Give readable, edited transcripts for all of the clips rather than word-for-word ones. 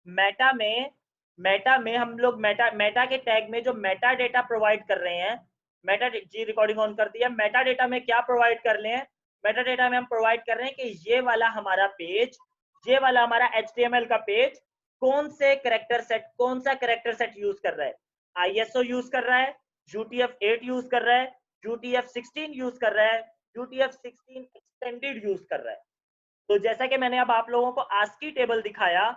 Meta में हम लोग मेटा के टैग में जो मेटा डेटा प्रोवाइड कर रहे हैं, मेटा जी रिकॉर्डिंग ऑन कर दिया। मेटा डेटा में क्या प्रोवाइड कर रहे हैं? मेटा डेटा में हम प्रोवाइड कर रहे हैं कि ये वाला हमारा पेज, ये वाला हमारा HTML का पेज कौन सा कैरेक्टर सेट यूज कर रहा है। ISO यूज कर रहा है, UTF-8 यूज कर रहा है, UTF-16 यूज कर रहा है, UTF-16 एक्सटेंडेड यूज कर रहा है। तो जैसा कि मैंने अब आप लोगों को ASCII टेबल दिखाया,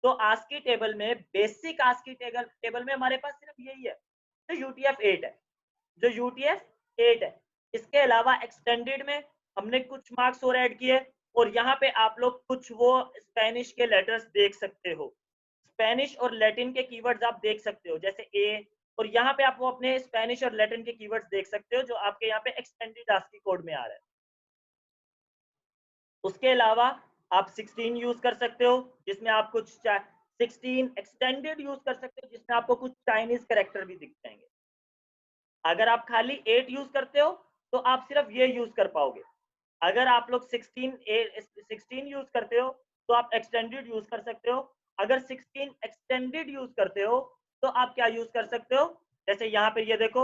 तो ASCII टेबल में बेसिक ASCII टेबल में हमारे पास सिर्फ यही है, तो UTF-8 है, जो UTF-8 है। इसके अलावा एक्सटेंडेड में हमने कुछ मार्क्स और ऐड किए, और यहाँ पे आप लोग कुछ वो स्पेनिश के लेटर्स देख सकते हो, स्पेनिश और लैटिन के कीवर्ड्स आप देख सकते हो, जैसे ए, और यहाँ पे आप वो अपने स्पेनिश और लैटिन के कीवर्ड्स देख सकते हो जो आपके यहाँ पे एक्सटेंडेड ASCII कोड में आ रहा है। उसके अलावा आप 16 यूज कर सकते हो, जिसमें आप कुछ 16 एक्सटेंडेड यूज कर सकते हो, जिसमें आपको कुछ चाइनीज कैरेक्टर भी दिख जाएंगे। अगर आप खाली 8 यूज करते हो तो आप सिर्फ ये यूज कर पाओगे। अगर आप लोग 16 यूज करते हो तो आप एक्सटेंडेड यूज कर सकते हो। अगर 16 एक्सटेंडेड यूज करते हो तो आप क्या यूज कर सकते हो, जैसे यहाँ पे ये देखो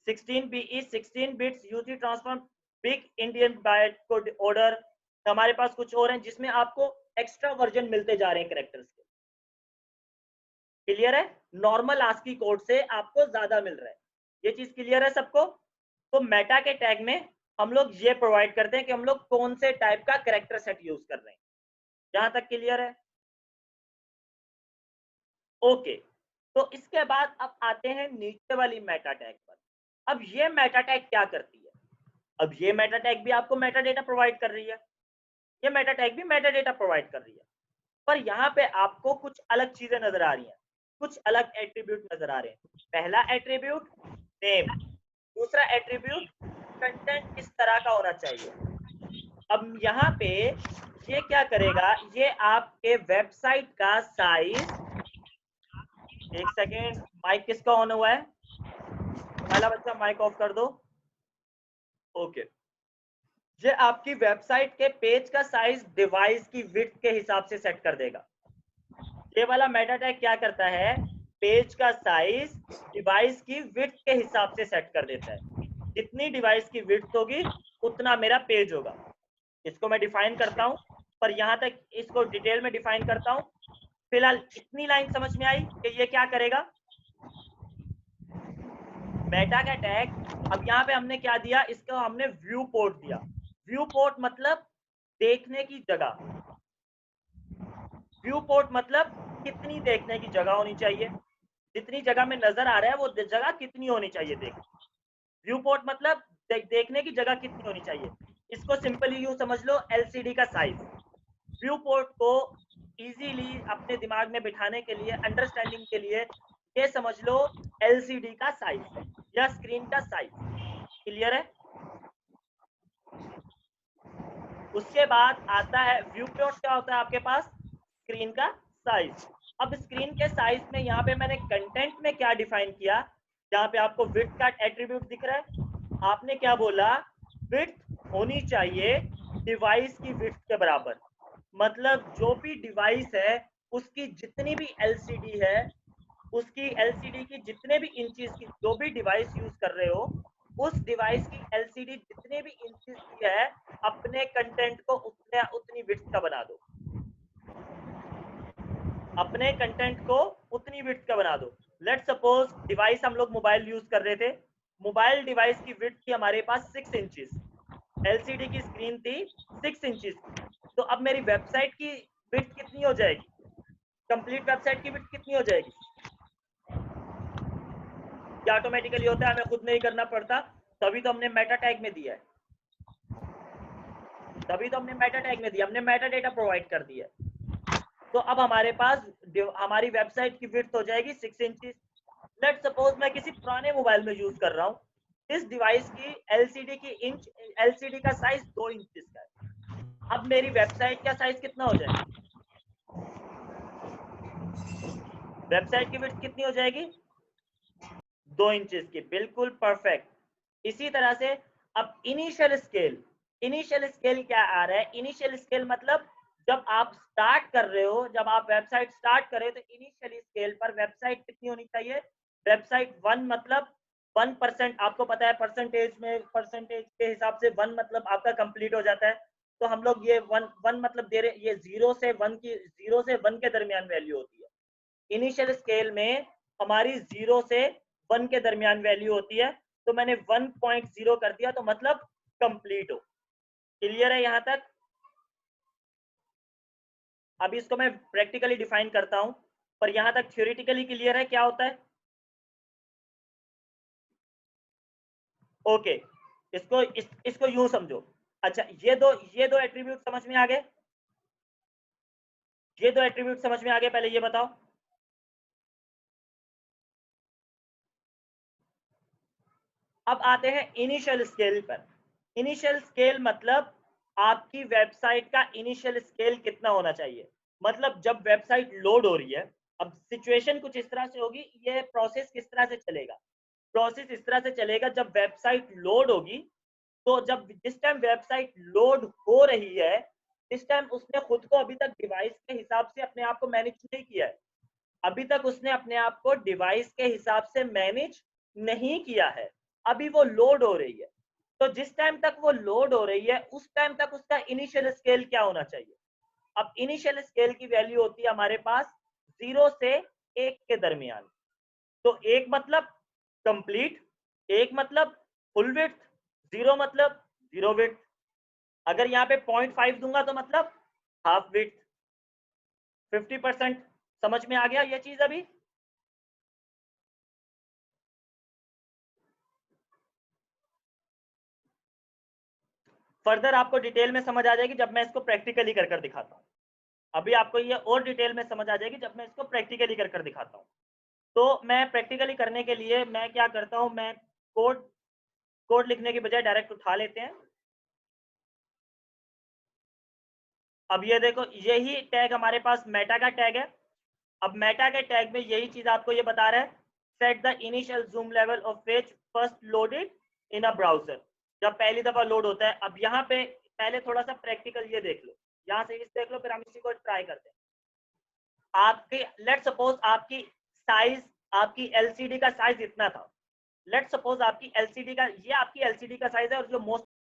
16BE 16 bits UT transform big Indian byte code order. हमारे पास कुछ और हैं जिसमें आपको एक्स्ट्रा वर्जन मिलते जा रहे हैं कैरेक्टर्स के। क्लियर है? नॉर्मल ASCII कोड से आपको ज्यादा मिल रहा है। ये चीज क्लियर है सबको? तो मेटा के टैग में हम लोग ये प्रोवाइड करते हैं कि हम लोग कौन से टाइप का कैरेक्टर सेट यूज कर रहे हैं। जहां तक क्लियर है? ओके। तो इसके बाद अब आते हैं नीचे वाली मेटा टैग पर। अब ये मेटा टैग क्या करती है? अब ये मेटा टैग भी आपको मेटा डेटा प्रोवाइड कर रही है, ये मेटा टैग भी मेटा डेटा प्रोवाइड कर रही है, पर यहाँ पे आपको कुछ अलग चीजें नजर आ रही हैं, कुछ अलग एट्रीब्यूट नजर आ रहे हैं। पहला एट्रीब्यूट नेम, दूसरा एट्रीब्यूट कंटेंट किस तरह का होना चाहिए। अब यहाँ पे ये क्या करेगा, ये आपके वेबसाइट का साइज, एक सेकेंड, माइक किसका ऑन हुआ है? पहला बच्चा माइक ऑफ कर दो। ओके। ये आपकी वेबसाइट के पेज का साइज डिवाइस की विड्थ के हिसाब से सेट कर देगा। ये वाला मेटा टैग क्या करता है, पेज का साइज डिवाइस की विड्थ के हिसाब से सेट कर देता है। जितनी डिवाइस की विड्थ होगी उतना मेरा पेज होगा। इसको मैं डिफाइन करता हूं, पर यहां तक इसको डिटेल में डिफाइन करता हूं। फिलहाल इतनी लाइन समझ में आई कि ये क्या करेगा, मेटा का टैग। अब यहाँ पे हमने क्या दिया, इसको हमने व्यू पोर्ट दिया। व्यू पोर्ट मतलब देखने की जगह, व्यू पोर्ट मतलब कितनी देखने की जगह होनी चाहिए, जितनी जगह में नजर आ रहा है वो जगह कितनी होनी चाहिए। देख, व्यू पोर्ट मतलब देखने की जगह कितनी होनी चाहिए। इसको सिंपली यूं समझ लो, LCD का साइज। व्यू पोर्ट को इजीली अपने दिमाग में बिठाने के लिए, अंडरस्टैंडिंग के लिए ये समझ लो LCD का साइज या स्क्रीन का साइज। क्लियर है? उसके बाद आता है व्यू पोर्ट, क्या होता है आपके पास, स्क्रीन का साइज। अब स्क्रीन के साइज में यहाँ पे मैंने कंटेंट में क्या डिफाइन किया, जहाँ पे आपको विड्थ का एट्रीब्यूट दिख रहा है, आपने क्या बोला, विड्थ होनी चाहिए डिवाइस की विड्थ के बराबर। मतलब जो भी डिवाइस है उसकी जितनी भी LCD है, उसकी LCD की जितने भी इंचेस की, जो भी डिवाइस यूज कर रहे हो उस डिवाइस की LCD जितने भी इंचेस की है, अपने कंटेंट को उतनी विड्थ का बना दो, अपने कंटेंट को उतनी विड्थ का बना दो। लेट सपोज डिवाइस हम लोग मोबाइल यूज कर रहे थे, मोबाइल डिवाइस की विड्थ थी हमारे पास 6 इंचेस, LCD की स्क्रीन थी 6 इंचेस की। तो अब मेरी वेबसाइट की विड्थ कितनी हो जाएगी, कंप्लीट वेबसाइट की विड्थ कितनी हो जाएगी? ये ऑटोमेटिकली होता है, हमें खुद नहीं करना पड़ता, तभी तो हमने मेटा टैग में दिया है, तभी तो हमने मेटा टैग में दिया, हमने मेटा डेटा प्रोवाइड कर दिया है। तो अब हमारे पास हमारी वेबसाइट की विड्थ हो जाएगी 6 इंचेस। लेट सपोज मैं किसी पुराने मोबाइल में यूज कर रहा हूँ, इस डिवाइस की LCD का साइज 2 इंचेस का है। अब मेरी वेबसाइट का साइज कितना हो जाएगा, वेबसाइट की विड्थ कितनी हो जाएगी, 2 इंचेस की। बिल्कुल परफेक्ट। इसी तरह से अब इनिशियल स्केल क्या आ रहा है, इनिशियल स्केल मतलब जब आप स्टार्ट कर रहे हो, जब आप वेबसाइट स्टार्ट कर रहे हो, तो इनिशियली स्केल पर वेबसाइट कितनी होनी चाहिए? वेबसाइट 1 मतलब 1%, आपको पता है परसेंटेज में, परसेंटेज के हिसाब से 1 मतलब आपका कंप्लीट हो जाता है। तो हम लोग ये 1 मतलब दे रहे, ये 0 से 1 की, 0 से 1 के दरमियान वैल्यू होती है। इनिशियल स्केल में हमारी 0 से 1 के दरमियान वैल्यू होती है, तो मैंने 1.0 कर दिया, तो मतलब कंप्लीट हो। क्लियर है यहाँ तक? अभी इसको मैं प्रैक्टिकली डिफाइन करता हूं, पर यहां तक थ्योरेटिकली क्लियर है क्या होता है? ओके, इसको यूं समझो। अच्छा, ये दो एट्रीब्यूट समझ में आ गए? ये दो एट्रीब्यूट समझ में आ गए? पहले ये बताओ। अब आते हैं इनिशियल स्केल पर। इनिशियल स्केल मतलब आपकी वेबसाइट का इनिशियल स्केल कितना होना चाहिए? मतलब जब वेबसाइट लोड हो रही है, अब सिचुएशन कुछ इस तरह से होगी, ये प्रोसेस किस तरह से चलेगा? प्रोसेस इस तरह से चलेगा, जब वेबसाइट लोड होगी, तो जब जिस टाइम वेबसाइट लोड हो रही है, इस टाइम उसने खुद को अभी तक डिवाइस के हिसाब से अपने आप को मैनेज नहीं किया है। अभी तक उसने अपने आप को डिवाइस के हिसाब से मैनेज नहीं किया है, अभी वो लोड हो रही है। तो जिस टाइम तक वो लोड हो रही है, उस टाइम तक उसका इनिशियल स्केल क्या होना चाहिए? अब इनिशियल स्केल की वैल्यू होती है हमारे पास 0 से 1 के दरमियान। तो 1 मतलब कंप्लीट, 1 मतलब फुल विड्थ, 0 मतलब जीरो विड्थ। अगर यहाँ पे 0.5 दूंगा तो मतलब हाफ विड्थ, 50%। समझ में आ गया ये चीज अभी? फर्दर आपको डिटेल में समझ आ जाएगी जब मैं इसको प्रैक्टिकली कर कर दिखाता हूँ। अभी आपको ये और डिटेल में समझ आ जाएगी जब मैं इसको प्रैक्टिकली कर कर दिखाता हूँ। तो मैं प्रैक्टिकली करने के लिए मैं क्या करता हूँ, मैं कोड कोड लिखने की बजाय डायरेक्ट उठा लेते हैं। अब ये देखो, यही टैग हमारे पास मेटा का टैग है। अब मेटा के टैग में यही चीज आपको ये बता रहा है, set the initial zoom level of page first loaded in a browser. जब पहली दफा लोड होता है, अब यहाँ पे पहले थोड़ा सा प्रैक्टिकल ये देख लो, यहाँ से इस देख लो, फिर हम इसी को ट्राई करते हैं। आपके लेट सपोज आपकी साइज, आपकी एलसीडी का साइज इतना था। लेट सपोज आपकी एलसीडी का, ये आपकी एलसीडी का साइज है, और जो मोस्ट